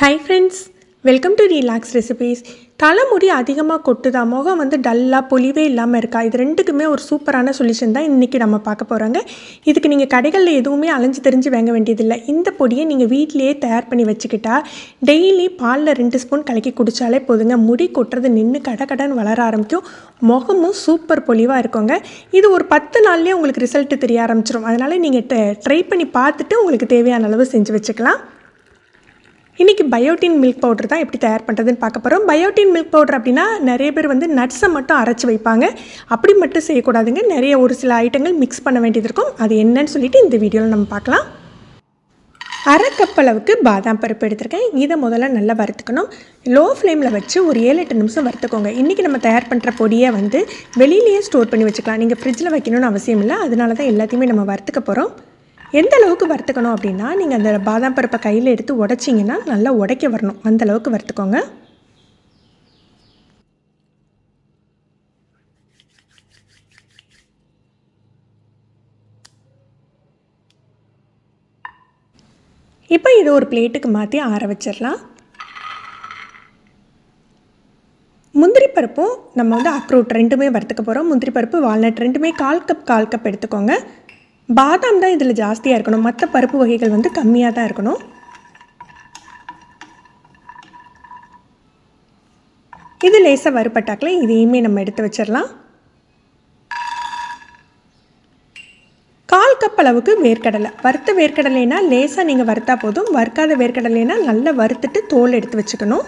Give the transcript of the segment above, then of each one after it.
Hi friends, welcome to Relax Recipes. தலைமுடி அதிகமாக கொட்டுதா, முகம் டல்லாக பொலிவே இல்லாமல் இருக்கா, இது ரெண்டுக்குமே ஒரு சூப்பரான சொல்யூஷன் தான் இன்றைக்கி நம்ம பார்க்க போகிறோங்க. இதுக்கு நீங்கள் கடைகளில் எதுவுமே அலைஞ்சு தெரிஞ்சு வாங்க வேண்டியதில்லை. இந்த பொடியை நீங்கள் வீட்டிலேயே தயார் பண்ணி வச்சுக்கிட்டா டெய்லி பாலில் 2 ஸ்பூன் கலக்கி குடித்தாலே போதுங்க. முடி கொட்டுறது நின்று கடன் வளர ஆரம்பிக்கும், முகமும் சூப்பர் பொலிவாக இருக்குங்க. இது ஒரு 10 நாள்லேயே உங்களுக்கு ரிசல்ட்டு தெரிய ஆரம்பிச்சிடும். அதனால் நீங்கள் ட்ரை பண்ணி பார்த்துட்டு உங்களுக்கு தேவையான அளவு செஞ்சு வச்சுக்கலாம். இன்றைக்கி பயோட்டின் மில்க் பவுடர் தான் எப்படி தயார் பண்ணுறதுன்னு பார்க்க போகிறோம். பயோட்டின் மில்க் பவுடர் அப்படின்னா நிறைய பேர் நட்ஸை மட்டும் அரைச்சி வைப்பாங்க. அப்படி மட்டும் செய்யக்கூடாதுங்க. நிறைய ஒரு சில ஐட்டங்கள் மிக்ஸ் பண்ண வேண்டியது இருக்கும். அது என்னன்னு சொல்லிட்டு இந்த வீடியோவில் நம்ம பார்க்கலாம். அரை கப் அளவுக்கு பாதாம் பருப்பு எடுத்திருக்கேன். இதை முதல்ல நல்லா வறுத்துக்கணும். லோ ஃப்ளேமில் வச்சு ஒரு 7-8 நிமிஷம் வறுத்துக்கோங்க. இன்றைக்கி நம்ம தயார் பண்ணுற பொடியை வெளியிலேயே ஸ்டோர் பண்ணி வச்சுக்கலாம். நீங்கள் ஃப்ரிட்ஜில் வைக்கணும்னு அவசியம் இல்லை. அதனால தான் எல்லாத்தையுமே நம்ம வறுத்துக்க போகிறோம். எந்த அளவுக்கு வறுத்துக்கணும் அப்படின்னா, நீங்கள் அந்த பாதாம் பருப்பை கையில் எடுத்து உடைச்சிங்கன்னா நல்லா உடைக்க வரணும். அந்த அளவுக்கு வறுத்துக்கோங்க. இப்போ இது ஒரு பிளேட்டுக்கு மாற்றி ஆற வச்சிடலாம். முந்திரி பருப்பும் நம்ம அக்ரூட் ரெண்டுமே வறுத்துக்க போகிறோம். முந்திரி பருப்பு, வால்நட் ரெண்டுமே 1/4 கப் எடுத்துக்கோங்க. பாதாம் தான் இதில் ஜாஸ்தியாக இருக்கணும். மற்ற பருப்பு வகைகள் கம்மியாக தான் இருக்கணும். இது லேசாக வறுபட்டாக்கில் இதையுமே நம்ம எடுத்து வச்சிடலாம். 1/4 கப் அளவுக்கு வேர்க்கடலை. வறுத்த வேர்க்கடலைனா லேசாக நீங்கள் வறுத்தா போதும். வறுக்காத வேர்க்கடலைனா நல்லா வறுத்துட்டு தோல் எடுத்து வச்சுக்கணும்.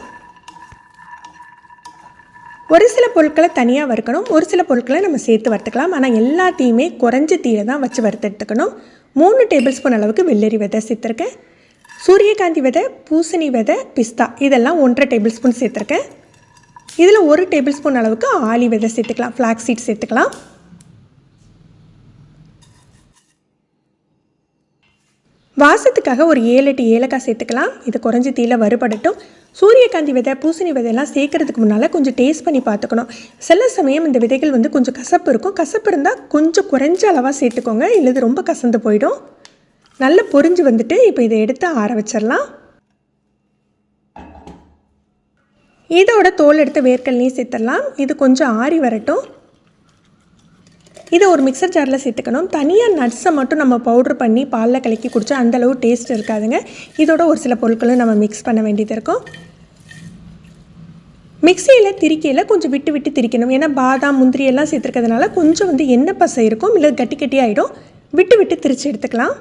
ஒரு சில பொருட்களை தனியாக வறுக்கணும், ஒரு சில பொருட்களை நம்ம சேர்த்து வறுத்துக்கலாம். ஆனால் எல்லாத்தையுமே குறைஞ்ச தீயை தான் வச்சு வறுத்து எடுத்துக்கணும். 3 டேபிள் ஸ்பூன் அளவுக்கு வெள்ளரி விதை சேர்த்துருக்கேன். சூரியகாந்தி விதை, பூசணி விதை, பிஸ்தா இதெல்லாம் 1.5 டேபிள் ஸ்பூன் சேர்த்துருக்கேன். இதில் 1 டேபிள் ஸ்பூன் அளவுக்கு ஆலி விதை சேர்த்துக்கலாம், ஃப்ளாக்ஸ் சீட் சேர்த்துக்கலாம். வாசத்துக்காக ஒரு 7-8 ஏலக்காய் சேர்த்துக்கலாம். இது குறைஞ்சி தீயில் வறுபடட்டும். சூரியகாந்தி விதை, பூசணி விதையெல்லாம் சேர்க்கறதுக்கு முன்னால் கொஞ்சம் டேஸ்ட் பண்ணி பார்த்துக்கணும். சில சமயம் இந்த விதைகள் கொஞ்சம் கசப்பு இருக்கும். கசப்பு இருந்தால் கொஞ்சம் குறைஞ்ச அளவாக சேர்த்துக்கோங்க, இல்லை இது ரொம்ப கசந்து போயிடும். நல்லா பொரிஞ்சு இப்போ இதை எடுத்து ஆற வச்சிடலாம். இதோட தோல் எடுத்து வேர்க்கடலையும் சேர்த்துடலாம். இது கொஞ்சம் ஆறி வரட்டும். இதை ஒரு மிக்சர் ஜாரில் சேர்த்துக்கணும். தனியாக நட்ஸை மட்டும் நம்ம பவுட்ரு பண்ணி பாலில் கலக்கி குடித்தா அந்தளவு டேஸ்ட் இருக்காதுங்க. இதோட ஒரு சில பொருட்களும் நம்ம மிக்ஸ் பண்ண வேண்டியது இருக்கும். மிக்சியில் திரிக்கையில் கொஞ்சம் விட்டு விட்டு திரிக்கணும். ஏன்னா பாதாம் முந்திரி எல்லாம் சேர்த்துருக்கிறதுனால கொஞ்சம் எண்ணெய் பசை இருக்கும், இல்லை கட்டி கட்டி ஆகிடும். விட்டு விட்டு திரித்து எடுத்துக்கலாம்.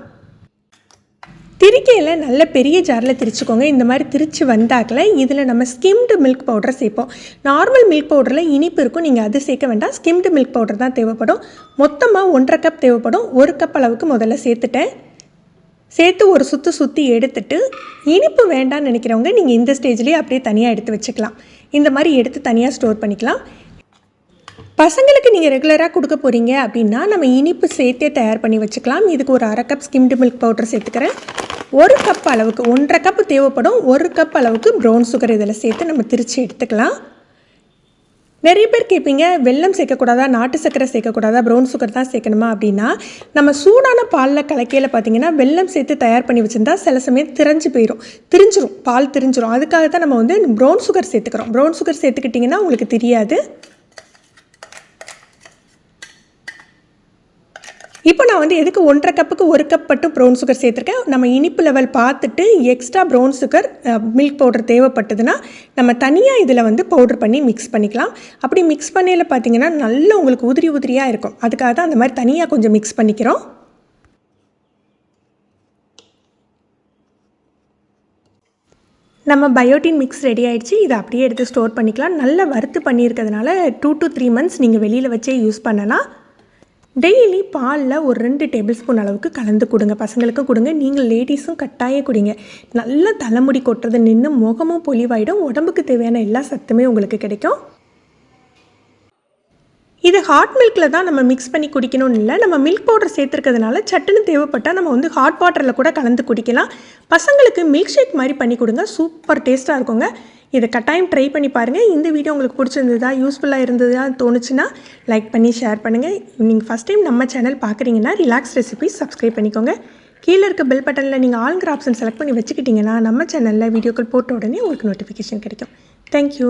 திரிக்கையில் நல்ல பெரிய ஜாரில் திரிச்சுக்கோங்க. இந்த மாதிரி திரிச்சு வந்தாக்கில் இதில் நம்ம ஸ்கிம்டு மில்க் பவுடரை சேர்ப்போம். நார்மல் மில்க் பவுடரில் இனிப்பு இருக்கும், நீங்கள் அது சேர்க்க வேண்டாம். ஸ்கிம்டு மில்க் பவுடர் தான் தேவைப்படும். மொத்தமாக 1.5 கப் தேவைப்படும். 1 கப் அளவுக்கு முதல்ல சேர்த்துட்டேன். சேர்த்து ஒரு சுற்றி எடுத்துட்டு, இனிப்பு வேண்டான்னு நினைக்கிறவங்க நீங்கள் இந்த ஸ்டேஜ்லேயே அப்படியே தனியாக எடுத்து வச்சுக்கலாம். இந்த மாதிரி எடுத்து தனியாக ஸ்டோர் பண்ணிக்கலாம். பசங்களுக்கு நீங்கள் ரெகுலராக கொடுக்க போகிறீங்க அப்படின்னா நம்ம இனிப்பு சேர்த்தே தயார் பண்ணி வச்சுக்கலாம். இதுக்கு ஒரு 1/2 கப் ஸ்கிம்டு மில்க் பவுடர் சேர்த்துக்கிறேன். 1 கப் அளவுக்கு 1.5 கப் தேவைப்படும். 1 கப் அளவுக்கு ப்ரௌன் சுகர் இதில் சேர்த்து நம்ம திரித்து எடுத்துக்கலாம். நிறைய பேர் கேட்பீங்க, வெல்லம் சேர்க்கக்கூடாதா, நாட்டு சர்க்கரை சேர்க்கக்கூடாதா, ப்ரௌன் சுகர் தான் சேர்க்கணுமா அப்படின்னா, நம்ம சூடான பாலில் கலக்கையில் பார்த்தீங்கன்னா வெல்லம் சேர்த்து தயார் பண்ணி வச்சுருந்தா சில சமயம் திரிஞ்சிரும், பால் திரிஞ்சிரும். அதுக்காக தான் நம்ம ப்ரௌன் சுகர் சேர்த்துக்கிறோம். ப்ரௌன் சுகர் சேர்த்துக்கிட்டிங்கன்னா உங்களுக்கு தெரியாது. இப்போ நான் எதுக்கு 1.5 கப்புக்கு 1 கப் மட்டும் ப்ரௌன் சுகர் சேர்த்துருக்கேன். நம்ம இனிப்பு லெவல் பார்த்துட்டு extra brown sugar milk powder தேவைப்பட்டதுன்னா நம்ம தனியாக இதில் பவுடர் பண்ணி மிக்ஸ் பண்ணிக்கலாம். அப்படி மிக்ஸ் பண்ணையில் பார்த்தீங்கன்னா நல்ல உங்களுக்கு உதிரியாக இருக்கும். அதுக்காக தான் அந்த மாதிரி தனியாக கொஞ்சம் மிக்ஸ் பண்ணிக்கிறோம். நம்ம பயோட்டின் மிக்ஸ் ரெடி ஆகிடுச்சு. இதை அப்படியே எடுத்து ஸ்டோர் பண்ணிக்கலாம். நல்லா வறுத்து பண்ணியிருக்கிறதுனால 2 to 3 months நீங்கள் வெளியில் வச்சே யூஸ் பண்ணலாம். டெய்லி பாலில் ஒரு 2 டேபிள் ஸ்பூன் அளவுக்கு கலந்து கொடுங்க. பசங்களுக்கும் கொடுங்க, நீங்கள் லேடிஸும் கட்டாயம் குடிங்க. நல்லா தலைமுடி கொட்டுறது நின்று முகமும் பொலிவாயிடும். உடம்புக்கு தேவையான எல்லா சத்துமே உங்களுக்கு கிடைக்கும். இது ஹாட் மில்கில் தான் நம்ம மிக்ஸ் பண்ணி குடிக்கணும்னு இல்லை. நம்ம மில்க் பவுடர் சேர்த்துருக்கிறதுனால சட்டுன்னு தேவைப்பட்டால் நம்ம ஹாட் வாட்டரில் கூட கலந்து குடிக்கலாம். பசங்களுக்கு மில்க் ஷேக் மாதிரி பண்ணி கொடுங்க, சூப்பர் டேஸ்ட்டாக இருக்குங்க. இதை கட்டாயம் ட்ரை பண்ணி பாருங்கள். இந்த வீடியோ உங்களுக்கு பிடிச்சிருந்ததா, யூஸ்ஃபுல்லாக இருந்ததா தோணுச்சுன்னா லைக் பண்ணி ஷேர் பண்ணுங்கள். நீங்கள் ஃபஸ்ட் டைம் நம்ம சேனல் பார்க்குறீங்கன்னா ரிலாக்ஸ் ரெசிபீஸ் சப்ஸ்கிரைப் பண்ணிக்கோங்க. கீழே இருக்க பெல் பட்டனில் நீங்கள் ஆல்ங்கிற ஆப்ஷன் செலக்ட் பண்ணி வச்சுக்கிட்டிங்கன்னா நம்ம சேனலில் வீடியோக்கள் போட்ட உடனே உங்களுக்கு நோட்டிஃபிகேஷன் கிடைக்கும். தேங்க்யூ.